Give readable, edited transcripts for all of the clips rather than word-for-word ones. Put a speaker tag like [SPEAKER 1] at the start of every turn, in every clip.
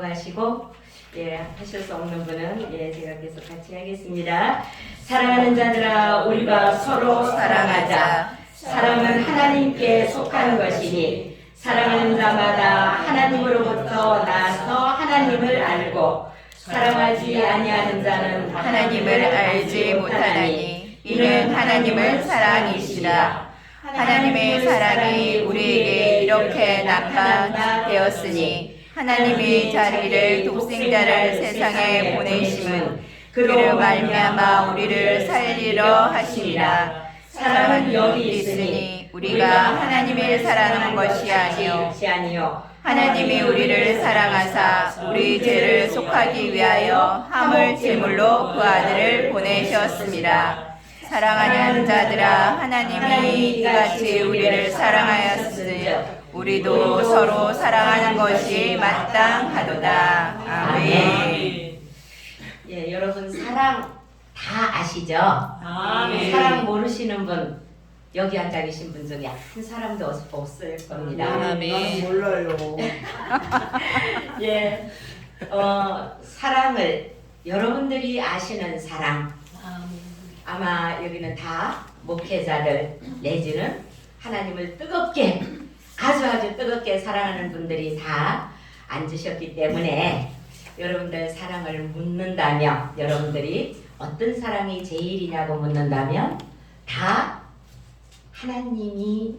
[SPEAKER 1] 인정하시고 하실 수 없는 분은 제가 계속 같이 하겠습니다. 사랑하는 자들아 우리가 서로 사랑하자. 사랑은 하나님께 속한 것이니 사랑하는 자마다 하나님으로부터 나서 하나님을 알고 사랑하지 아니하는 자는
[SPEAKER 2] 하나님을 알지 못하나니 이는 하나님을 사랑이시라. 하나님의 사랑이 우리에게 이렇게 나타되었으니 하나님이 자기를 독생자를 세상에 보내심은 그로 말미암아 우리를 살리려 하심이라. 사랑은 여기 있으니 우리가 하나님을 사랑하는 것이 아니요 하나님이 우리를 사랑하사 우리 죄를 속하기 위하여 화물 제물로 그 아들을 보내셨습니다. 사랑하는 자들아 하나님이 이같이 우리를 사랑하였으니 우리도 서로 사랑하는 것이 마땅하도다. 아멘.
[SPEAKER 1] 여러분 사랑 다 아시죠?
[SPEAKER 3] 아멘.
[SPEAKER 1] 사랑 모르시는 분 여기 앉아 계신 분 중에 한 사람도 없을 겁니다.
[SPEAKER 3] 아멘.
[SPEAKER 4] 나는 몰라요.
[SPEAKER 1] 사랑을 여러분들이 아시는 사랑 아마 여기는 다 목회자들 내지는 하나님을 뜨겁게 아주 뜨겁게 사랑하는 분들이 다 앉으셨기 때문에 여러분들 사랑을 묻는다면 여러분들이 어떤 사랑이 제일이냐고 묻는다면 다 하나님이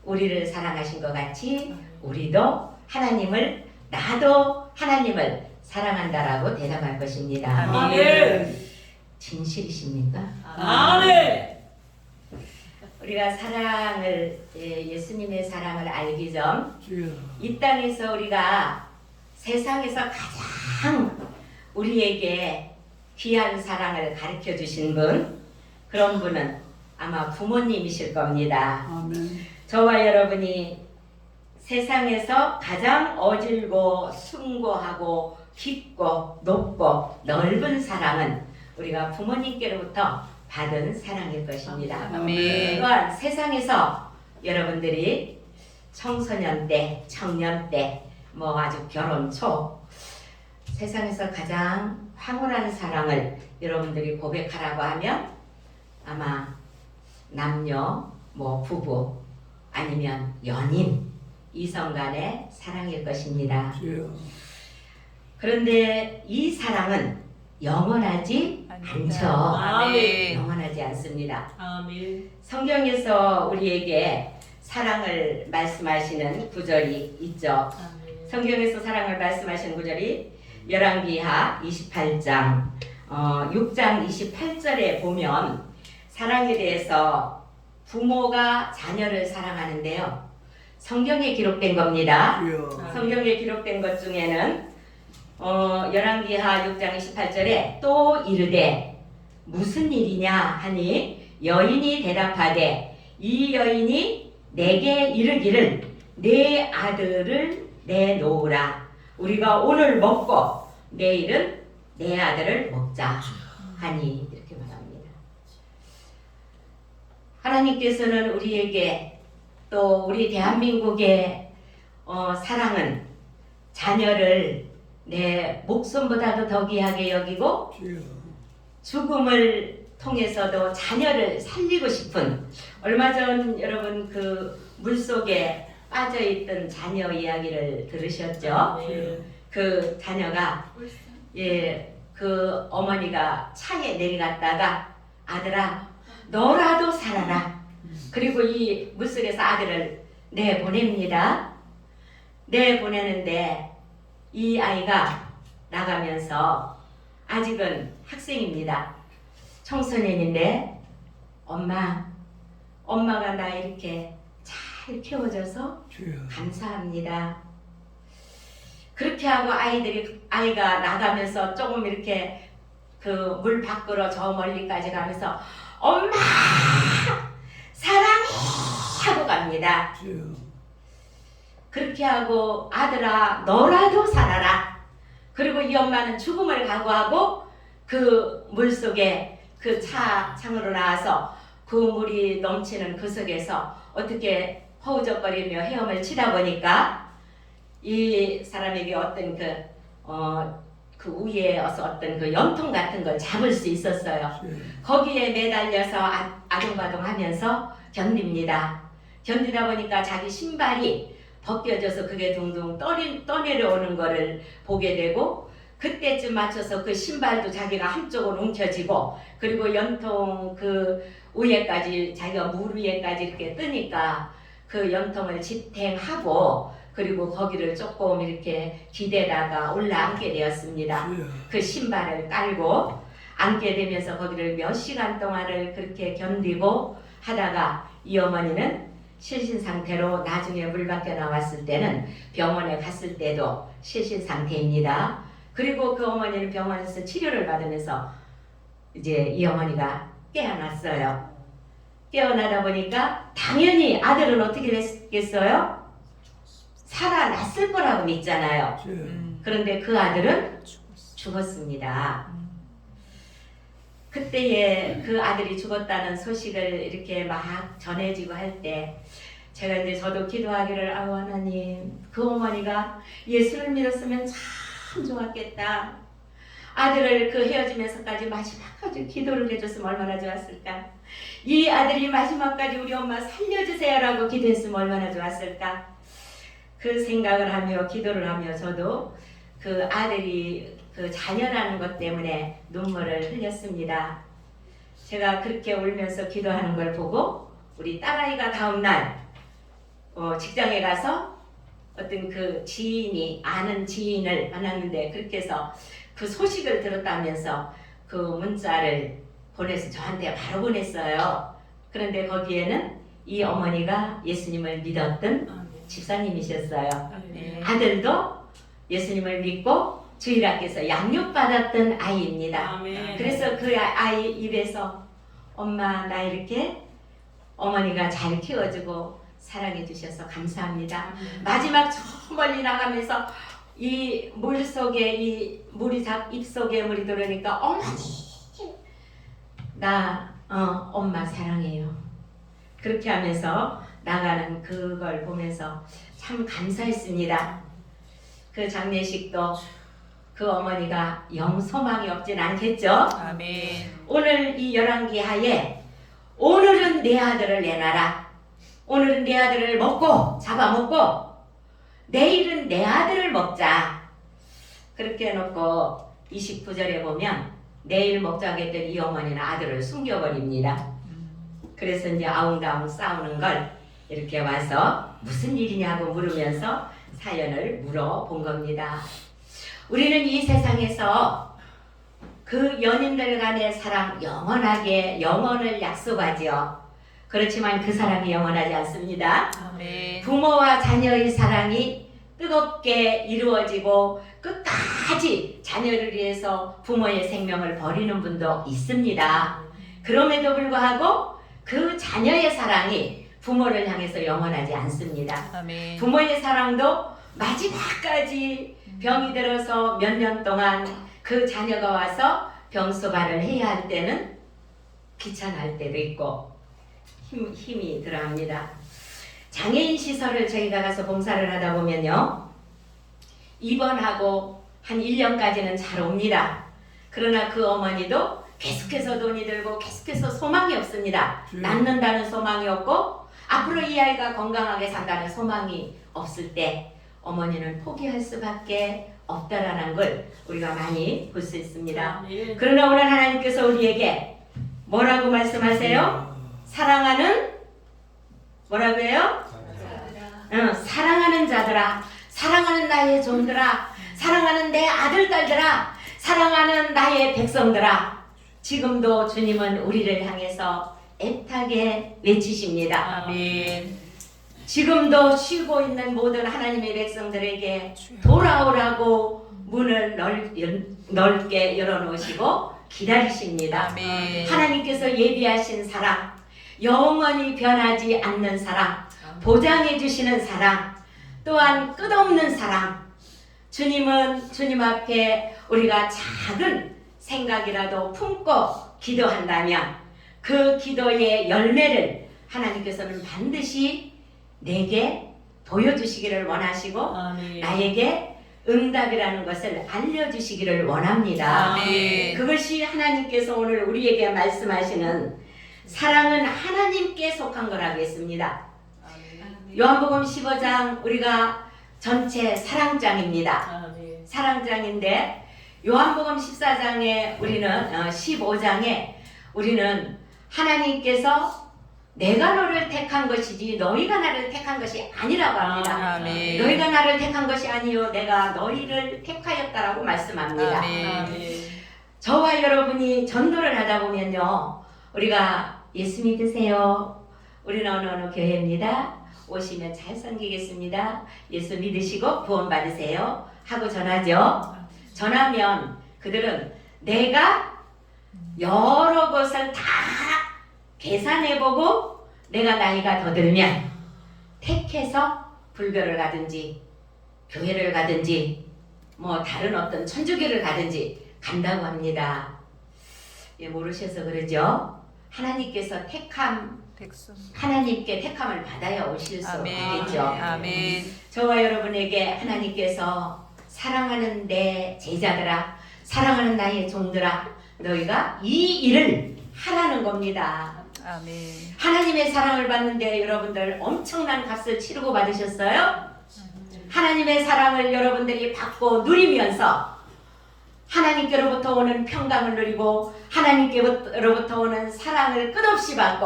[SPEAKER 1] 우리를 사랑하신 것 같이 우리도 하나님을 나도 하나님을 사랑한다라고 대답할 것입니다.
[SPEAKER 3] 아멘.
[SPEAKER 1] 진실이십니까?
[SPEAKER 3] 아멘.
[SPEAKER 1] 우리가 사랑을 예수님의 사랑을 알기 전
[SPEAKER 4] 주여.
[SPEAKER 1] 이 땅에서 우리가 세상에서 가장 우리에게 귀한 사랑을 가르쳐 주신 분 그런 분은 아마 부모님이실 겁니다.
[SPEAKER 4] 아멘.
[SPEAKER 1] 저와 여러분이 세상에서 가장 어질고 숭고하고 깊고 높고 넓은 사랑은 우리가 부모님께로부터 받은 사랑일 것입니다.
[SPEAKER 3] 아멘.
[SPEAKER 1] 또한 세상에서 여러분들이 청소년 때, 청년 때, 아주 결혼 초 세상에서 가장 황홀한 사랑을 여러분들이 고백하라고 하면 아마 남녀, 부부 아니면 연인, 이성 간의 사랑일 것입니다.
[SPEAKER 4] 주여.
[SPEAKER 1] 그런데 이 사랑은 영원하지 않죠.
[SPEAKER 3] 아멘.
[SPEAKER 1] 영원하지 않습니다.
[SPEAKER 3] 아멘.
[SPEAKER 1] 성경에서 우리에게 사랑을 말씀하시는 구절이 있죠.
[SPEAKER 3] 아멘.
[SPEAKER 1] 성경에서 사랑을 말씀하시는 구절이 열왕기하 28장 6장 28절에 보면 사랑에 대해서 부모가 자녀를 사랑하는데요. 성경에 기록된 겁니다.
[SPEAKER 4] 주여.
[SPEAKER 1] 성경에 기록된 것 중에는 열왕기하 6장 28절에 또 이르되 무슨 일이냐 하니 여인이 대답하되 이 여인이 내게 이르기를 내 아들을 내놓으라. 우리가 오늘 먹고 내일은 내 아들을 먹자 하니 이렇게 말합니다. 하나님께서는 우리에게 또 우리 대한민국의 사랑은 자녀를 내 목숨보다도 더 귀하게 여기고
[SPEAKER 4] 주여.
[SPEAKER 1] 죽음을 통해서도 자녀를 살리고 싶은 얼마 전 여러분 그 물속에 빠져있던 자녀 이야기를 들으셨죠?
[SPEAKER 3] 아멘.
[SPEAKER 1] 그 자녀가 그 어머니가 차에 내려갔다가 아들아 너라도 살아라. 그리고 이 물속에서 아들을 내보냅니다. 내보내는데 이 아이가 나가면서 아직은 학생입니다. 청소년인데 엄마가 나 이렇게 잘 키워줘서
[SPEAKER 4] 주여.
[SPEAKER 1] 감사합니다. 그렇게 하고 아이가 나가면서 조금 이렇게 그 물 밖으로 저 멀리까지 가면서 엄마 사랑해 하고 갑니다.
[SPEAKER 4] 주여.
[SPEAKER 1] 그렇게 하고 아들아 너라도 살아라. 그리고 이 엄마는 죽음을 각오하고 그 물속에 그 창으로 나와서 그 물이 넘치는 그 속에서 어떻게 허우적거리며 헤엄을 치다 보니까 이 사람에게 어떤 그 그 위에 어떤 그 연통 같은 걸 잡을 수 있었어요. 거기에 매달려서 아둥바둥하면서 견딥니다. 견디다 보니까 자기 신발이 벗겨져서 그게 둥둥 떠내려오는 거를 보게 되고, 그때쯤 맞춰서 그 신발도 자기가 한쪽으로 움켜쥐고, 그리고 연통 그 위에까지, 자기가 물 위에까지 이렇게 뜨니까 그 연통을 지탱하고, 그리고 거기를 조금 이렇게 기대다가 올라앉게 되었습니다. 그 신발을 깔고 앉게 되면서 거기를 몇 시간 동안을 그렇게 견디고 하다가 이 어머니는 실신 상태로 나중에 물 밖에 나왔을 때는 병원에 갔을 때도 실신 상태입니다. 그리고 그 어머니는 병원에서 치료를 받으면서 이제 이 어머니가 깨어났어요. 깨어나다 보니까 당연히 아들은 어떻게 됐겠어요? 살아났을 거라고 믿잖아요. 그런데 그 아들은 죽었습니다. 그때에 그 아들이 죽었다는 소식을 이렇게 막 전해지고 할 때 제가 이제 저도 기도하기를, 아우 하나님, 그 어머니가 예수를 믿었으면 참 좋았겠다. 아들을 그 헤어지면서까지 마지막까지 기도를 해줬으면 얼마나 좋았을까. 이 아들이 마지막까지 우리 엄마 살려주세요라고 기도했으면 얼마나 좋았을까. 그 생각을 하며 기도를 하며 저도 그 아들이 그 자녀라는 것 때문에 눈물을 흘렸습니다. 제가 그렇게 울면서 기도하는 걸 보고 우리 딸아이가 다음날 직장에 가서 어떤 그 지인이 아는 지인을 만났는데, 그렇게 해서 그 소식을 들었다면서 그 문자를 보내서 저한테 바로 보냈어요. 그런데 거기에는 이 어머니가 예수님을 믿었던 집사님이셨어요. 아들도 예수님을 믿고 주일학교에서 양육받았던 아이입니다.
[SPEAKER 3] 아멘.
[SPEAKER 1] 그래서 그 아이 입에서 엄마 나 이렇게 어머니가 잘 키워주고 사랑해 주셔서 감사합니다. 마지막 저 멀리 나가면서 이 물 속에 이 물이 입 속에 물이 들어오니까 어머니 나 엄마 사랑해요. 그렇게 하면서 나가는 그걸 보면서 참 감사했습니다. 그 장례식도 그 어머니가 영 소망이 없진 않겠죠?
[SPEAKER 2] 아멘.
[SPEAKER 1] 오늘 이 열왕기 하에 오늘은 내 아들을 내놔라. 오늘은 내 아들을 먹고 잡아먹고 내일은 내 아들을 먹자. 그렇게 해놓고 29절에 보면 내일 먹자고 했던 이 어머니는 아들을 숨겨버립니다. 그래서 이제 아웅다웅 싸우는 걸 이렇게 와서 무슨 일이냐고 물으면서 사연을 물어본 겁니다. 우리는 이 세상에서 그 연인들 간의 사랑 영원하게 영원을 약속하지요. 그렇지만 그 사랑이 영원하지 않습니다.
[SPEAKER 2] 아멘.
[SPEAKER 1] 부모와 자녀의 사랑이 뜨겁게 이루어지고 끝까지 자녀를 위해서 부모의 생명을 버리는 분도 있습니다. 그럼에도 불구하고 그 자녀의 사랑이 부모를 향해서 영원하지 않습니다.
[SPEAKER 2] 아멘.
[SPEAKER 1] 부모의 사랑도 마지막까지 병이 들어서 몇 년 동안 그 자녀가 와서 병소발을 해야 할 때는 귀찮을 때도 있고 힘이 들어합니다. 장애인 시설을 저희가 가서 봉사를 하다 보면요, 입원하고 한 1년까지는 잘 옵니다. 그러나 그 어머니도 계속해서 돈이 들고 계속해서 소망이 없습니다. 낫는다는 소망이 없고 앞으로 이 아이가 건강하게 산다는 소망이 없을 때 어머니는 포기할 수밖에 없다라는 걸 우리가 많이 볼 수 있습니다. 그러나 오늘 하나님께서 우리에게 뭐라고 말씀하세요? 사랑하는 뭐라고 해요? 사랑하는 자들아, 사랑하는 나의 종들아, 사랑하는 내 아들 딸들아, 사랑하는 나의 백성들아. 지금도 주님은 우리를 향해서 애타게 외치십니다.
[SPEAKER 2] 아멘.
[SPEAKER 1] 지금도 쉬고 있는 모든 하나님의 백성들에게 돌아오라고 문을 넓게 열어놓으시고 기다리십니다.
[SPEAKER 2] 아멘.
[SPEAKER 1] 하나님께서 예비하신 사랑, 영원히 변하지 않는 사랑, 보장해 주시는 사랑, 또한 끝없는 사랑. 주님은 주님 앞에 우리가 작은 생각이라도 품고 기도한다면 그 기도의 열매를 하나님께서는 반드시 내게 보여주시기를 원하시고
[SPEAKER 3] 아멘.
[SPEAKER 1] 나에게 응답이라는 것을 알려주시기를 원합니다.
[SPEAKER 3] 아멘.
[SPEAKER 1] 그것이 하나님께서 오늘 우리에게 말씀하시는 사랑은 하나님께 속한 거라고 했습니다. 요한복음 15장 우리가 전체 사랑장입니다.
[SPEAKER 3] 아멘.
[SPEAKER 1] 사랑장인데 요한복음 14장에 우리는 15장에 우리는 하나님께서 내가 너를 택한 것이지 너희가 나를 택한 것이 아니라고 합니다.
[SPEAKER 2] 아멘.
[SPEAKER 1] 너희가 나를 택한 것이 아니요 내가 너희를 택하였다라고 말씀합니다.
[SPEAKER 3] 아멘.
[SPEAKER 1] 저와 여러분이 전도를 하다 보면요 우리가 예수 믿으세요. 우리는 어느 교회입니다. 오시면 잘 섬기겠습니다. 예수 믿으시고 구원 받으세요 하고 전하죠. 전하면 그들은 내가 여러 것을 다 계산해보고 내가 나이가 더 들면 택해서 불교를 가든지 교회를 가든지 뭐 다른 어떤 천주교를 가든지 간다고 합니다. 예, 모르셔서 그러죠. 하나님께서
[SPEAKER 2] 백성.
[SPEAKER 1] 하나님께 택함을 받아야 오실 수
[SPEAKER 2] 아멘.
[SPEAKER 1] 있겠죠.
[SPEAKER 2] 아멘.
[SPEAKER 1] 저와 여러분에게 하나님께서 사랑하는 내 제자들아, 사랑하는 나의 종들아, 너희가 이 일을 하라는 겁니다.
[SPEAKER 2] 아멘.
[SPEAKER 1] 하나님의 사랑을 받는데 여러분들 엄청난 값을 치르고 받으셨어요? 하나님의 사랑을 여러분들이 받고 누리면서 하나님께로부터 오는 평강을 누리고 하나님께로부터 오는 사랑을 끝없이 받고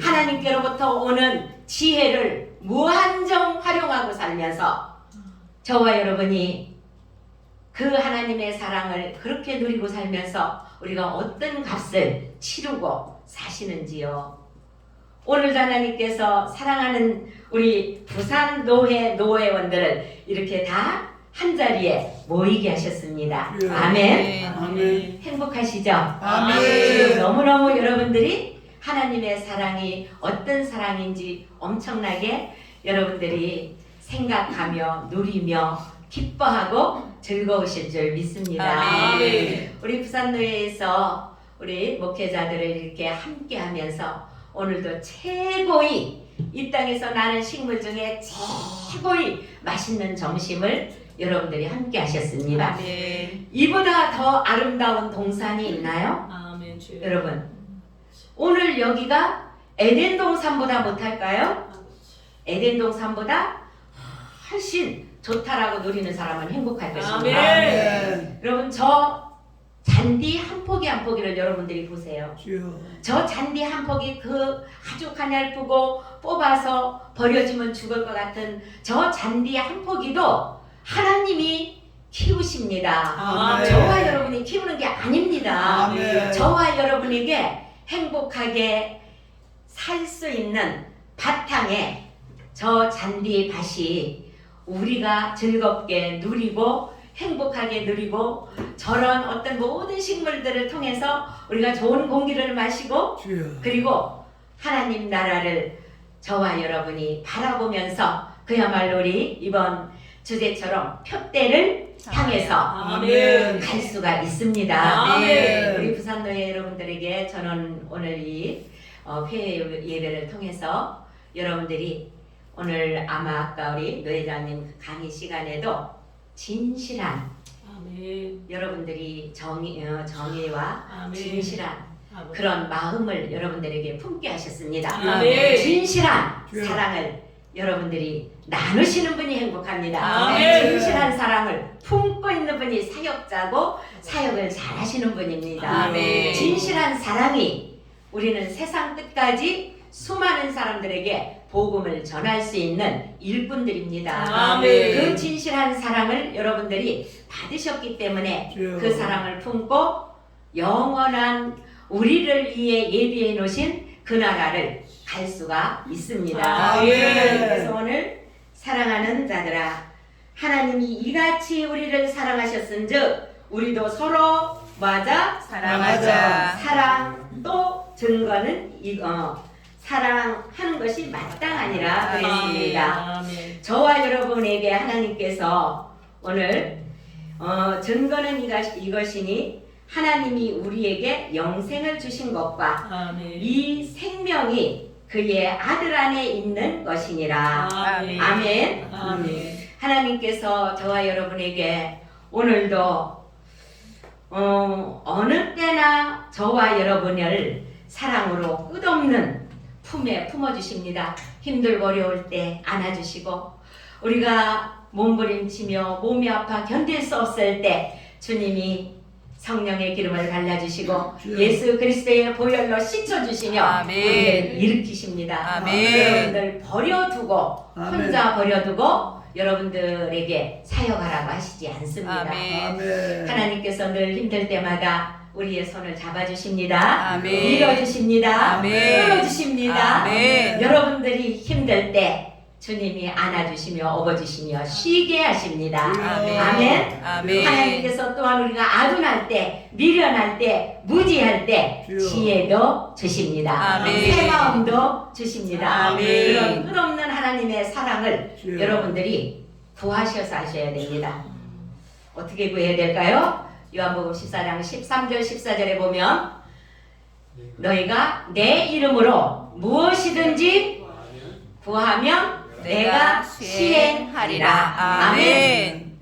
[SPEAKER 1] 하나님께로부터 오는 지혜를 무한정 활용하고 살면서 저와 여러분이 그 하나님의 사랑을 그렇게 누리고 살면서 우리가 어떤 값을 치르고 사시는지요. 오늘도 하나님께서 사랑하는 우리 부산 노회원들을 이렇게 다 한자리에 모이게 하셨습니다. 아멘.
[SPEAKER 3] 아멘.
[SPEAKER 1] 행복하시죠?
[SPEAKER 3] 아멘.
[SPEAKER 1] 너무너무 여러분들이 하나님의 사랑이 어떤 사랑인지 엄청나게 여러분들이 생각하며 누리며 기뻐하고 즐거우실 줄 믿습니다.
[SPEAKER 3] 아멘.
[SPEAKER 1] 우리 부산노회에서 우리 목회자들을 이렇게 함께 하면서 오늘도 최고의 이 땅에서 나는 식물 중에 최고의 맛있는 점심을 여러분들이 함께 하셨습니다.
[SPEAKER 2] 아멘.
[SPEAKER 1] 이보다 더 아름다운 동산이 있나요?
[SPEAKER 3] 아멘. 주여.
[SPEAKER 1] 여러분 오늘 여기가 에덴 동산보다 못할까요? 에덴 동산보다 훨씬 좋다라고 누리는 사람은 행복할 것입니다.
[SPEAKER 3] 아멘.
[SPEAKER 1] 여러분 저 잔디 한 포기 한 포기를 여러분들이 보세요. 저 잔디 한 포기 그 아주 가냘프고 뽑아서 버려지면 죽을 것 같은 저 잔디 한 포기도 하나님이 키우십니다.
[SPEAKER 3] 아멘.
[SPEAKER 1] 저와 여러분이 키우는 게 아닙니다.
[SPEAKER 3] 아멘.
[SPEAKER 1] 저와 여러분에게 행복하게 살 수 있는 바탕에 저 잔디밭이 우리가 즐겁게 누리고 행복하게 누리고 저런 어떤 모든 식물들을 통해서 우리가 좋은 공기를 마시고 그리고 하나님 나라를 저와 여러분이 바라보면서 그야말로 우리 이번 주제처럼 표대를 향해서
[SPEAKER 3] 아멘.
[SPEAKER 1] 갈 수가 있습니다.
[SPEAKER 3] 아멘.
[SPEAKER 1] 우리 부산노예 여러분들에게 저는 오늘 이 회의 예배를 통해서 여러분들이 오늘 아마 아까 우리 노회장님 강의 시간에도 진실한
[SPEAKER 3] 아멘.
[SPEAKER 1] 여러분들이 정의와
[SPEAKER 3] 아멘.
[SPEAKER 1] 진실한
[SPEAKER 3] 아멘.
[SPEAKER 1] 그런 마음을 여러분들에게 품게 하셨습니다.
[SPEAKER 3] 아멘.
[SPEAKER 1] 진실한 사랑을 여러분들이 나누시는 분이 행복합니다.
[SPEAKER 3] 아멘.
[SPEAKER 1] 진실한 사랑을 품고 있는 분이 사역자고 사역을 잘하시는 분입니다.
[SPEAKER 3] 아멘.
[SPEAKER 1] 진실한 사랑이 우리는 세상 끝까지 수많은 사람들에게 복음을 전할 수 있는 일꾼들입니다.
[SPEAKER 3] 아멘.
[SPEAKER 1] 그 진실한 사랑을 여러분들이 받으셨기 때문에 그 사랑을 품고 영원한 우리를 위해 예비해 놓으신 그 나라를 갈 수가 있습니다.
[SPEAKER 3] 아멘.
[SPEAKER 1] 그래서 오늘 사랑하는 자들아 하나님이 이같이 우리를 사랑하셨은즉 우리도 서로 맞아
[SPEAKER 2] 사랑하자.
[SPEAKER 1] 사랑 또 증거는 이거 사랑하는 것이 마땅하니라 그랬습니다.
[SPEAKER 3] 아멘.
[SPEAKER 1] 저와 여러분에게 하나님께서 오늘 증거는 이것이니 하나님이 우리에게 영생을 주신 것과
[SPEAKER 3] 아멘.
[SPEAKER 1] 이 생명이 그의 아들 안에 있는 것이니라.
[SPEAKER 3] 아멘.
[SPEAKER 1] 아멘.
[SPEAKER 3] 아멘.
[SPEAKER 1] 하나님께서 저와 여러분에게 오늘도 어느 때나 저와 여러분을 사랑으로 끝없는 품에 품어주십니다. 힘들고 어려울 때 안아주시고 우리가 몸부림치며 몸이 아파 견딜 수 없을 때 주님이 성령의 기름을 발라주시고 예수 그리스도의 보혈로 씻어주시며
[SPEAKER 2] 아멘.
[SPEAKER 1] 우리를 일으키십니다.
[SPEAKER 2] 아멘.
[SPEAKER 1] 여러분들 버려두고
[SPEAKER 3] 아멘.
[SPEAKER 1] 혼자 버려두고 여러분들에게 사역하라고 하시지 않습니다.
[SPEAKER 2] 아멘.
[SPEAKER 3] 아멘.
[SPEAKER 1] 하나님께서 늘 힘들 때마다 우리의 손을 잡아주십니다.
[SPEAKER 2] 아멘.
[SPEAKER 1] 밀어주십니다.
[SPEAKER 2] 아멘.
[SPEAKER 1] 끌어주십니다.
[SPEAKER 2] 아멘.
[SPEAKER 1] 여러분들이 힘들 때 주님이 안아주시며 업어주시며 쉬게 하십니다.
[SPEAKER 2] 아멘.
[SPEAKER 1] 아멘.
[SPEAKER 2] 아멘.
[SPEAKER 1] 하나님께서 또한 우리가 아둔할 때, 미련할 때, 무지할 때 지혜도 주십니다.
[SPEAKER 2] 아멘.
[SPEAKER 1] 새 마음도 주십니다.
[SPEAKER 2] 아멘.
[SPEAKER 1] 그런 끝없는 하나님의 사랑을
[SPEAKER 3] 주여.
[SPEAKER 1] 여러분들이 구하셔서 하셔야 됩니다. 어떻게 구해야 될까요? 요한복음 14장 13절 14절에 보면 너희가 내 이름으로 무엇이든지 구하면 내가 시행하리라.
[SPEAKER 2] 아멘.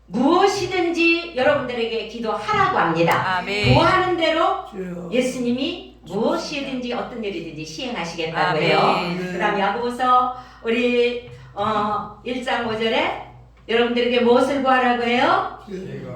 [SPEAKER 1] 무엇이든지 여러분들에게 기도하라고 합니다.
[SPEAKER 2] 아멘.
[SPEAKER 1] 구하는 대로
[SPEAKER 3] 주여.
[SPEAKER 1] 예수님이 무엇이든지 어떤 일이든지 시행하시겠다고 해요.
[SPEAKER 2] 아멘.
[SPEAKER 1] 그 다음 야고보서 우리 1장 5절에 여러분들에게 무엇을 구하라고 해요?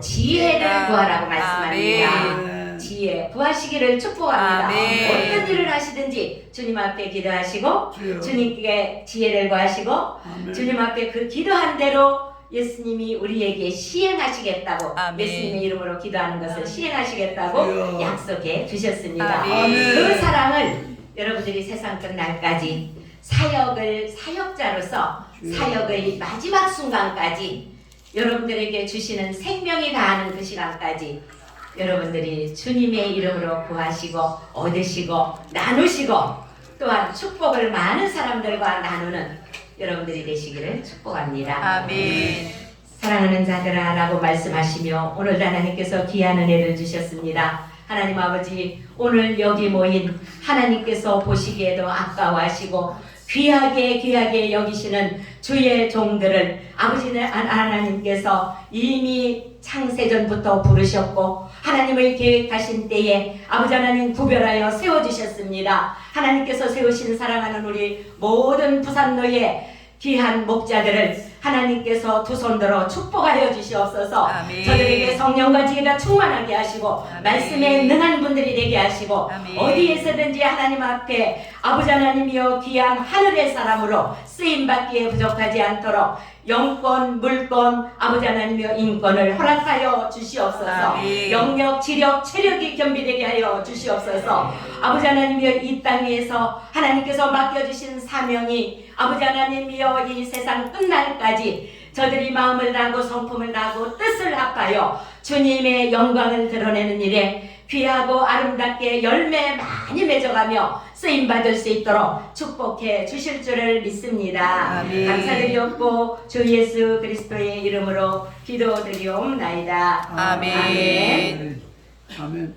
[SPEAKER 1] 지혜를 구하라고 말씀합니다.
[SPEAKER 3] 아멘.
[SPEAKER 1] 지혜 구하시기를 축복합니다.
[SPEAKER 2] 아멘.
[SPEAKER 1] 어떤 일을 하시든지 주님 앞에 기도하시고
[SPEAKER 3] 주여.
[SPEAKER 1] 주님께 지혜를 구하시고
[SPEAKER 3] 아멘.
[SPEAKER 1] 주님 앞에 그 기도한 대로 예수님이 우리에게 시행하시겠다고
[SPEAKER 2] 아멘.
[SPEAKER 1] 예수님의 이름으로 기도하는 것을 시행하시겠다고
[SPEAKER 3] 주여.
[SPEAKER 1] 약속해 주셨습니다.
[SPEAKER 2] 아멘.
[SPEAKER 1] 그 사랑을 여러분들이 세상 끝날까지 사역을 사역자로서
[SPEAKER 3] 주여.
[SPEAKER 1] 사역의 마지막 순간까지 여러분들에게 주시는 생명이 다하는 그 시간까지 여러분들이 주님의 이름으로 구하시고 얻으시고 나누시고 또한 축복을 많은 사람들과 나누는 여러분들이 되시기를 축복합니다.
[SPEAKER 2] 아멘.
[SPEAKER 1] 사랑하는 자들아 라고 말씀하시며 오늘 하나님께서 귀한 은혜를 주셨습니다. 하나님 아버지 오늘 여기 모인 하나님께서 보시기에도 아까워하시고 귀하게 여기시는 주의 종들을 아버지 하나님께서 이미 창세전부터 부르셨고 하나님의 계획하신 때에 아버지 하나님 구별하여 세워주셨습니다. 하나님께서 세우신 사랑하는 우리 모든 부산노예 귀한 목자들을 하나님께서 두 손들어 축복하여 주시옵소서.
[SPEAKER 2] 아멘.
[SPEAKER 1] 저들에게 성령과 지혜가 충만하게 하시고
[SPEAKER 2] 아멘.
[SPEAKER 1] 말씀에 능한 분들이 되게 하시고
[SPEAKER 2] 아멘.
[SPEAKER 1] 어디에서든지 하나님 앞에 아버지 하나님이여 귀한 하늘의 사람으로 쓰임받기에 부족하지 않도록 영권, 물권, 아버지 하나님이여 인권을 허락하여 주시옵소서.
[SPEAKER 2] 아멘.
[SPEAKER 1] 영력, 지력, 체력이 겸비되게 하여 주시옵소서. 아버지 하나님이여 이 땅에서 하나님께서 맡겨주신 사명이 아버지 하나님이여 이 세상 끝날까지 저들이 마음을 다하고 성품을 다하고 뜻을 합하여 주님의 영광을 드러내는 일에 귀하고 아름답게 열매 많이 맺어가며 쓰임받을 수 있도록 축복해 주실 줄을 믿습니다.
[SPEAKER 2] 아멘.
[SPEAKER 1] 감사드리옵고 주 예수 그리스도의 이름으로 기도드리옵나이다.
[SPEAKER 2] 아멘.
[SPEAKER 1] 아멘.
[SPEAKER 3] 아멘.